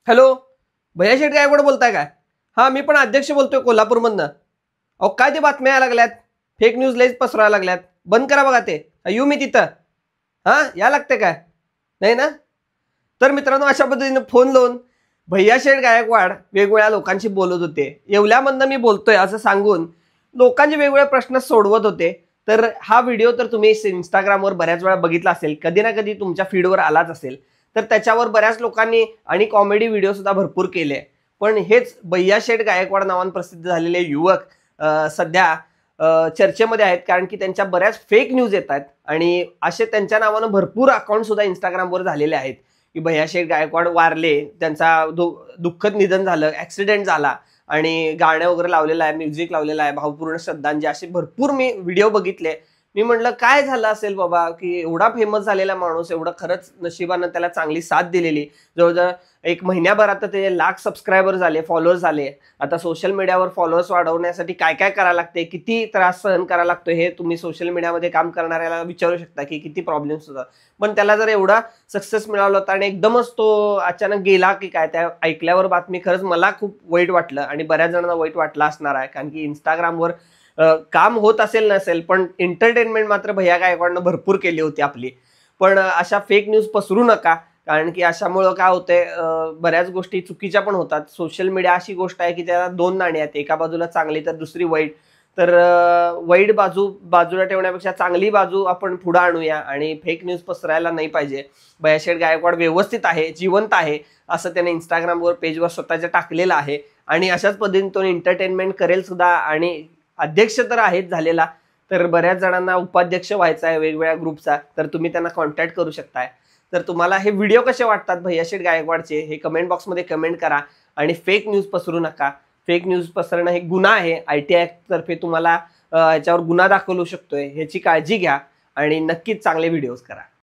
Hello, भैया शेठ गायकवाड बोलताय काय? हां, मी पण अध्यक्ष बोलतोय कोल्हापूरमधनं. अहो काय ते बातम्या यायला लागल्यात, फेक न्यूज लयच पसरायला लागल्यात. बंद करा बघा ते. येऊ मी तिथं? हां, या लागते काय? नाही ना? तर मित्रांनो, अशा पद्धतीने फोन लावून भैया शेठ गायकवाड वेगवेगळ्या लोकांशी बोलत होते. येवल्यामधनं मी बोलतोय असं सांगून लोकांचे वेगवेगळे प्रश्न सोडवत होते. तर हा व्हिडिओ तर तुम्ही Instagramवर बऱ्याच वेळा बघितला असेल. कधी ना कधी तुमच्या फीडवर आलाच असेल. तर त्याच्यावर बऱ्याच लोकांनी आणि कॉमेडी व्हिडिओ सुद्धा भरपूर केले. पण हेच भैया शेठ गायकवाड नावाने प्रसिद्ध झालेले युवक सध्या चर्चेमध्ये आहेत, कारण की त्यांच्या बऱ्याच फेक न्यूज येतात आणि असे त्यांच्या नावानं भरपूर अकाउंट सुद्धा Instagramवर झालेले आहेत, की भैया शेठ गायकवाड वारले, त्यांचा दुःखद निधन झालं, ॲक्सिडेंट झाला आणि गाणं वगैरे लावलेलं आहे, म्युझिक लावलेलं आहे, भावपूर्ण श्रद्धांजली असे भरपूर मी व्हिडिओ बघितले. मी म्हटलं काय झालं असेल बाबा, की एवढा फेमस झालेला माणूस, एवढं खरंच नशिबानं त्याला चांगली साथ दिलेली. जवळजवळ 1 महिन्याभर आता ते लाख सबस्क्रायबर झाले, फॉलोअर्स झाले. आता सोशल मीडियावर फॉलोअर्स वाढवण्यासाठी काय काय करायला लागते, किती त्रास सहन करायला लागतो, हे तुम्ही सोशल मीडियामध्ये काम करणाऱ्याला विचारू शकता, की किती प्रॉब्लेम्स होतात. पण त्याला जर एवढा सक्सेस मिळाला होता आणि एकदमच तो अचानक गेला की काय, त्या ऐकल्यावर बातमी खरंच मला खूप वाईट वाटलं आणि बऱ्याच जणांना वाईट वाटलं असणार आहे. कारण की Instagramवर काम होत असेल नसेल, पण एंटरटेनमेंट मात्र भैया गायकवाडनं भरपूर केली होती आपली. पण अशा फेक न्यूज पसरू नका, कारण की अशामुळं काय होतंय, बऱ्याच गोष्टी चुकीच्या पण होतात. सोशल मीडिया अशी गोष्ट आहे की त्याला 2 नाणी आहेत, एका बाजूला चांगली तर दुसरी वाईट. तर वाईट बाजू बाजूला ठेवण्यापेक्षा चांगली बाजू आपण पुढे आणूया आणि फेक न्यूज पसरायला नाही पाहिजे. भैया शेठ गायकवाड व्यवस्थित आहे, जिवंत आहे, असं त्याने Instagramवर पेजवर स्वतःच्या टाकलेलं आहे आणि अशाच पद्धतीने तो एंटरटेनमेंट करेल सुद्धा आणि अध्यक्ष तर आहेच झालेला. तर बऱ्याच जणांना उपाध्यक्ष व्हायचा आहे वेगवेगळ्या ग्रुपचा, तर तुम्ही त्यांना कॉन्टॅक्ट करू शकताय. तर तुम्हाला हे व्हिडिओ कसे वाटतात भैया शेठ गायकवाडचे, हे कमेंट बॉक्समध्ये कमेंट करा आणि फेक न्यूज पसरू नका. फेक न्यूज पसरणं हे गुन्हा आहे. ITI ॲक्ट तर्फे तुम्हाला ह्याच्यावर गुन्हा दाखल होऊ शकतोय. ह्याची काळजी घ्या आणि नक्कीच चांगले व्हिडिओज करा.